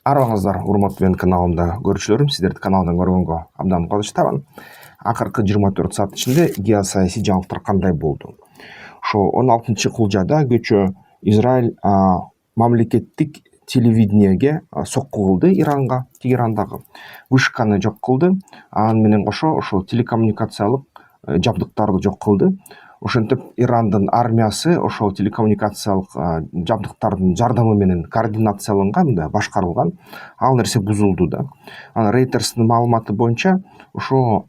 Арбаңыздар, урматтуу менин каналымда көрүүчүлөрүм, сиздерди каналдан көргөнгө абдан кубанычтамын. Акыркы 24 саат ичинде геосаясий жаңылыктар кандай болду? Ошо 16-кулжада көчө Израиль мамлекеттик телевидениеге сокку кылды Иранга, Тегерандагы вышканы жок кылды. Аны менен кошо ошо телекоммуникациялык жабдыктарды жок кылды. Ошентип Ирандын армиясы ошол телекоммуникациялык жабдыктардын жардамы менен координацияланган, мындай башкарылган. Ал нерсе бузулду да. Анан Рейтерстин маалыматы боюнча ошо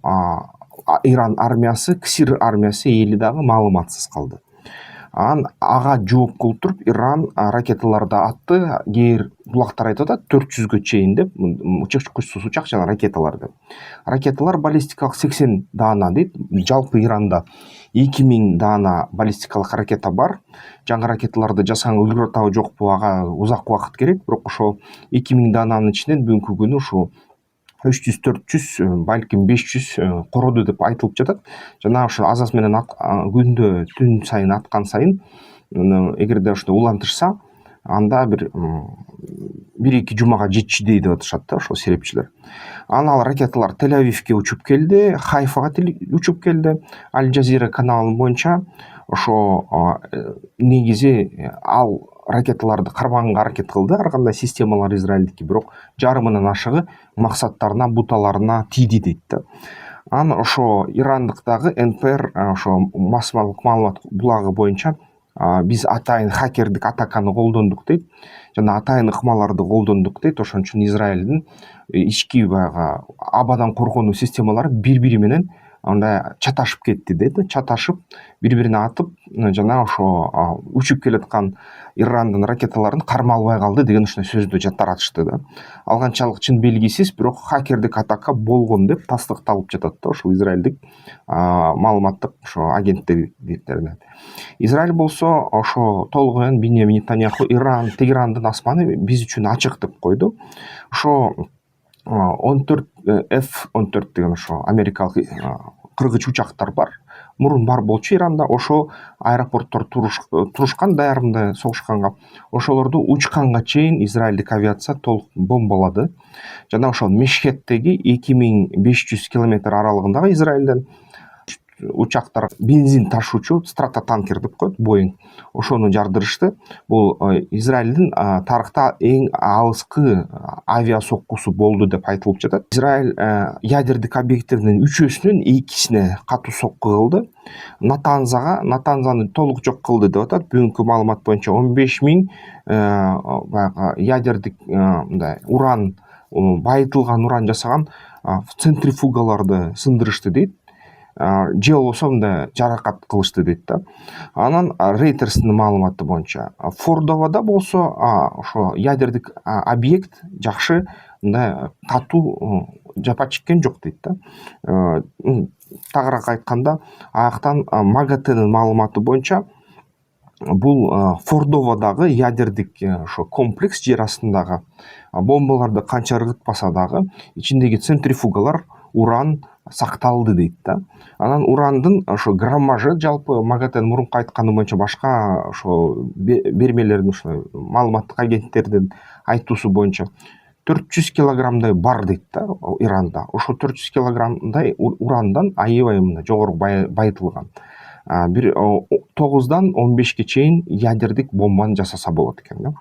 Иран армиясы, КСИР армиясы эли дагы маалыматсыз калды. Анан ага жооп кылып туруп Иран ракеталарды атты. Кээ булактар айтып атат 400гө чейин деп, учкучсуз учак жана ракеталар деп. Ракеталар баллистикалык 80 даана дейт. Жалпы Иранда 2000 даана баллистикалык ракета бар. Жаңы ракеталарды жасаң үлгүрө атабы жокпу, ага узак убакыт керек. Бирок ошо 2000 даананын ичинен бүгүнкү күнү ушу 300-400, балким 500 короду деп айтылып жатат. Жана ошо азаз менен күндө түн сайын аткан сайын, эгерде ошондой улантышса, анда бир 1-2 жумага жетчүдөй деп атышат да ошол серепчилер. Анан ал ракеталар Тель-Авивге учуп келди, Хайфага учуп келди. Аль Жазира каналынын боюнча ошо негизи ал ракеталарды карманганга аракет кылды, ар кандай системалар Израилдики, бирок жарымынан ашыгы максаттарына, буталарына тийди дейт да. Анан ошо Ирандыктагы НПР ошо массалык маалымат булагы боюнча биз атайын хакердик атаканы колдондук дейт, жана атайын ыкмаларды колдондук дейт. Ошон үчүн Израилдин ички баягы абадан коргонуу системалары бири-бири менен андай чаташып кетти дейт. Чаташып, бири-бирине атып, жана ошо учуп келаткан Ирандын ракеталарын кармалбай калды деген ушундай сөздү жаттаратышты да. Ал канчалык чын белгисиз, бирок хакердик атака болгон деп тастыкталып жатат да ошол Израилдик маалыматтык ошо агенттиктеринен. Израиль болсо ошо толугу менен Биньямин Нетаньяху Тегерандын асманы биз үчүн ачык деп койду. Ошо 14 F-14 деген ошо америкалык кыргыч учактар бар. Мурун бар болчу Иранда. Ошо аэропорттор турушкан, даярында согушканга. Ошолорду учканга чейин израилдик авиация толук бомбалады. Жана ошол Мешхеттеги 2500 километр аралыгындагы Израилден учактар бензин ташуучу стратотанкер деп коет, Боинг. Ошону жардырышты. Бул Израилдин тарыхта эң алыскы авиа соккусу болду деп айтылып жатат. Израиль ядердик объекттеринин 3-өсүнөн 2-сине катуу сокку кылды. Натанзаны толук жок кылды деп атат. Бүгүнкү маалымат боюнча 15 000 баягы ядердик мындай уран, байытылган уран жасаган центрифугаларды сындырышты дейт. Же болбосо мындай жаракат кылышты дейт да. Анан Рейтерстин маалыматы боюнча Фордовада болсо ошо ядердик объект жакшы мындай катуу жапа чеккен жок дейт да. Тагыраак айтканда, аяктан МАГАТЭнин маалыматы боюнча бул Фордовадагы ядердик ошо комплекс жер астындагы бомбаларды канча ыргытпаса дагы ичиндеги центрифугалар уран сакталды дейт да. Анан урандын ошо граммажы жалпы МАГАТЭнин мурунку айтканы боюнча башка ошо бермелердин ушундай маалыматтык агенттердин айтуусу боюнча 400 килограммдай бар дейт да Иранда. Ошо 400 килограммдай урандан аябай мындай жогору байытылган. Бир 9-дан 15ге чейин ядердик бомбаны жасаса болот экен да.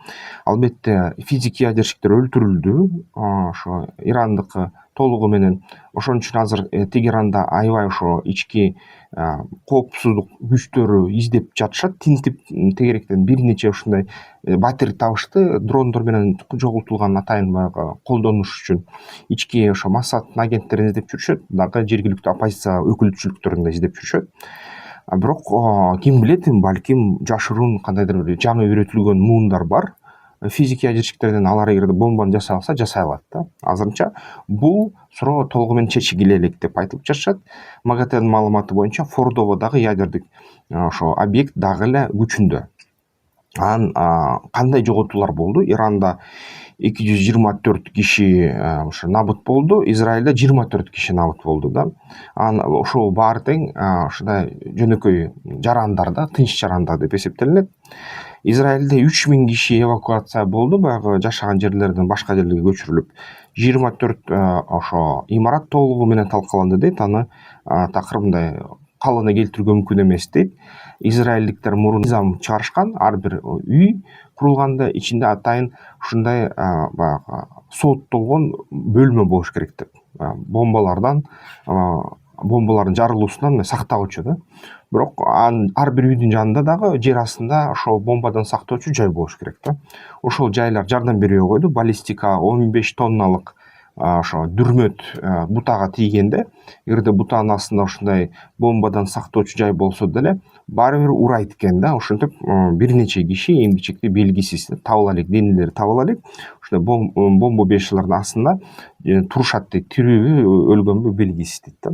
Албетте физик ядерщиктер өлтүрүлдү, ошо Ирандыкы толугу менен. Ошон үчүн азыр Тегеранда аябай ошо ички коопсуздук күчтөрү издеп жатышат. Тинтип тегеректен бир нече ушундай батирь табышты, дрондор менен жоготулган атайын баягы колдонуш үчүн ички ошо Моссадтын агенттерин издеп жүрүшөт, дагы жергиликтүү оппозиция өкүлчүлүктөрүн да издеп жүрүшөт. Бирок ким билет, балким жашыруун кандайдыр бир жаңы үйрөтүлгөн муундар бар. Физик ядерщиктерден алар эгерде бомбаны жасай алса, жасай алат да. Азырынча бул суроо толугу менен чечиле элек деп айтылып жатышат. МАГАТЭнин маалыматы боюнча Фордовадагы ядердик ошо объект дагы эле күчүндө. Анан кандай жоготуулар болду? Иранда 224 киши ошо набыт болду, Израилде 24 киши набыт болду да. Анан ошол баары тең ушундай жөнөкөй жарандар да, тынч жарандар деп эсептелинет. Израилде 3000 киши эвакуация болду, баягы жашаган жерлерден башка жерлерге көчүрүлүп, 24 ошо имарат толугу менен талкаланды дейт. Аны такыр мындай калыбына келтирүүгө мүмкүн эмес дейт. Израилдиктер мурун мыйзам чыгарышкан, ар бир үй курулганда ичинде атайын ушундай баягы сооттолгон бөлмө болуш керек деп. Бомбалардын жарылуусунан сактагычу да. Бирок ар бир үйдүн жанында дагы жер астында ошол бомбадан сактоочу жай болуш керек да. Ошол жайлар жардам бербей койду. Баллистика 15 тонналык ошо дүрмөт бутага тийгенде, эгерде бутанын астында ушундай бомбадан сактоочу жай болсо деле баары бир урайт экен да. Ошентип бир нече киши эң бичикти белгисиз табыла элек, денелери табыла элек. Ушундай бомба бешилердин астында турушат дейт. Тирүүбү, өлгөнбү белгисиз дейт да.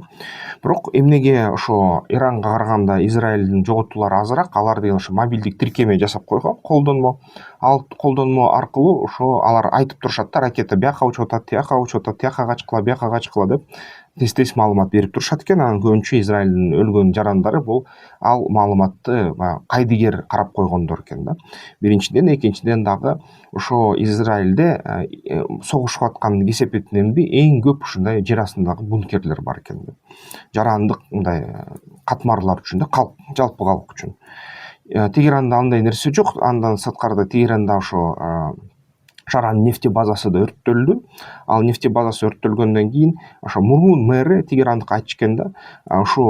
Бирок эмнеге ошо Иранга караганда Израилдин жоготуулары азыраак? Алар деген ошо мобилдик тиркеме жасап койгон, колдонмо. Ал колдонмо аркылуу ошо алар айтып турушат да, ракета бияка учуп атат, тияка учуп атат, тияка качкыла, бияка качкыла деп тез маалымат берип турушат экен. Анан көбүнчө Израилдин өлгөн жарандары бул ал маалыматты кайдыгер карап койгондор экен да. Биринчиден, экинчиден дагы ошо Израилде согушуп аткан кесепетинен эң көп ушундай жер астындагы бункерлер бар экен да. Жарандык мындай катмарлар үчүн да, жалпы калк үчүн. Тегеранда андай нерсе жок. Андан сырткарыда Тегеранда ошо шаранын нефти базасы да өрттөлдү. Ал нефти базасы өрттөлгөндөн кийин ошо мурун мэри Тегерандык айтчу экен да, ошо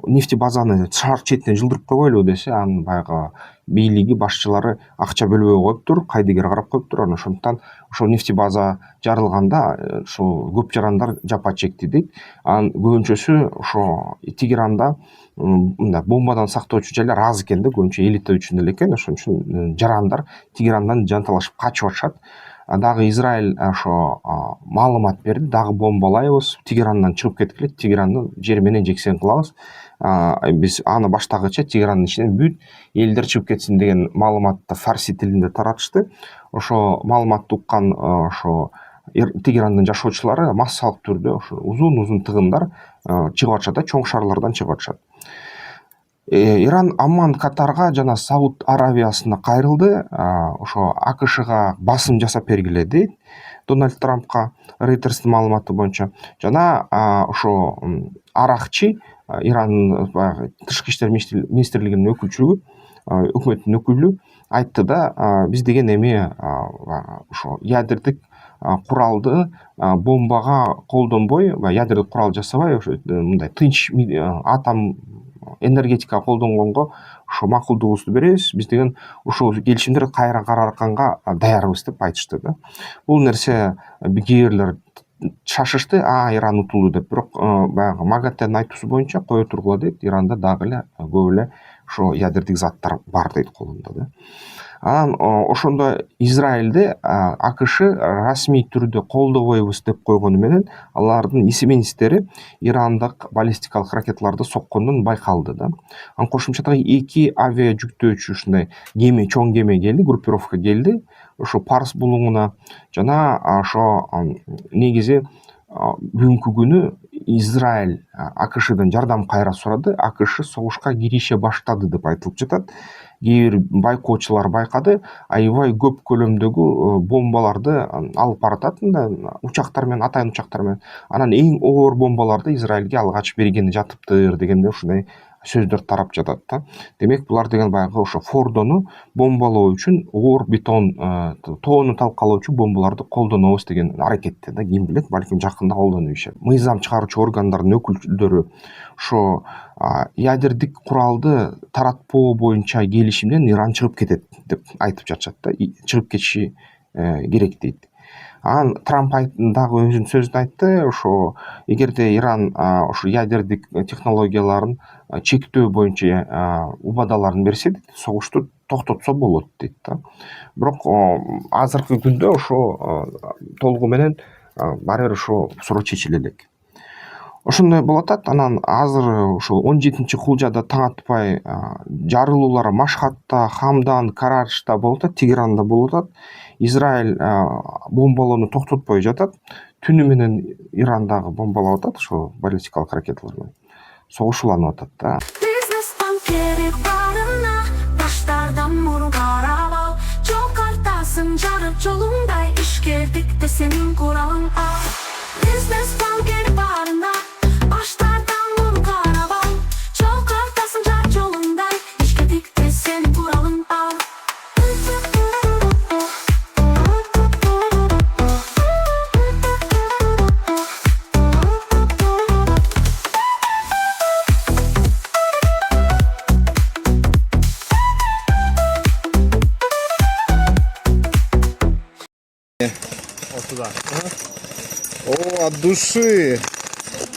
нефти базаны шаар четине жылдырып койбойлу десе, анын баягы бийлиги, башчылары акча бөлбөй коюптур, кайдыгер карап коюптур. Анан ошондуктан ошол нефти база жарылганда ошол көп жарандар жапа чекти дейт. Анан көбүнчөсү ошо Тегеранда мындай бомбадан сактоочу жайлар аз экен да, көбүнчө элита үчүн эле экен. Ошон үчүн жарандар Тегерандан жанталашып качып атышат. Дагы Израиль ошо маалымат берди, дагы бомбалайбыз, Тегерандан чыгып кеткиле, Тегеранды жер менен жексен кылабыз. Биз аны баштагыча Тегерандын ичинен бүт элдер чыгып кетсин деген маалыматты фарси тилинде таратышты. Ошо маалыматты уккан ошо Тегерандын жашоочулары массалык түрдө ошо узун тыгындар чыгып атышат да, чоң шаарлардан чыгып атышат. Иран Амман, Катарга жана Сауд Аравиясына кайрылды. Ошо АКШга басым жасап бергиле дейт Дональд Трампка, Рейтерстин маалыматы боюнча. Жана ошо Аракчи, Ирандын тышкы иштер министрлигинин өкүлчүлүгү, өкмөттүн өкүлү айтты да, биз деген эми ошо ядердик куралды бомбага колдонбой, ядердик курал жасабай, ошо мындай тынч атом энергетика колдонгонго ошо макулдугубузду беребиз. Биз деген ушул келишимдер кайра карарганга даярбыз деп айтышты да. Бул нерсе кээ бирлер шашышты, Иран утулду деп. Бирок баягы МАГАТЭнин айтуусу боюнча кое тургула дейт, Иранда дагы эле көп эле ошо ядердик заттар бар дейт колунда да. Анан ошондо Израилде АКШ расмий түрдө колдобойбуз деп койгону менен алардын эсминистери Ирандык баллистикалык ракеталарды соккондон байкалды да. Анан кошумча дагы 2 авиа жүктөөчү ушундай кеме, чоң кеме келди, группировка келди ошо Парс булуңуна. Жана ошо негизи бүгүнкү күнү Израиль АКШдан жардам кайра сурады. АКШ согушка кирише баштады деп айтылып жатат. Кээ бир байкоочулар байкады, аябай көп көлөмдөгү бомбаларды алып баратат, учактар менен, атайын учактар менен. Анан эң оор бомбаларды Израилге алгач бергени жатыптыр дегенде ушундай сөздөр тарап жатат да. Демек булар деген баягы ошо Фордону бомбалоо үчүн оор бетон тоону талкалоочу бомбаларды колдонобуз деген аракетте да. Ким билет, балким жакында колдонуп ишет. Мыйзам чыгаруучу органдардын өкүлдөрү ошо ядердик куралды таратпоо боюнча келишимден Иран чыгып кетет деп айтып жатышат да. Чыгып кетиши керек дейт. Анан Трамп дагы өзүнүн сөзүн айтты. Ошо эгерде Иран ошо ядердик технологияларын чектөө боюнча убадаларын берсе, согушту токтотсо болот дейт да. Бирок азыркы күндө ошо толугу менен баары бир ошо суроо чечиле элек. ошондой болуп атат. Анан азыр ушул 17-кулжада таң атпай жарылуулар Машхадта, Хамдан, Карачта болуп атат, Тегеранда болуп атат. Израиль бомбалоону токтотпой жатат. Түнү менен Иран дагы бомбалап атат, ошо баллистикалык ракеталар менен согушууланып атат да. Бизнес банкери барына таштардан мургар ал. Жокартасың жарык жолуңдай ишкердик де сенин куралың ал. Бизнес банкери барына таштардан мургар ал. Жокартасың жарык жолуңдай ишкердик де сенин куралың ал. Вот туда. О, от души.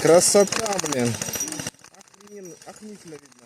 Красота, блин. Охренительно видно.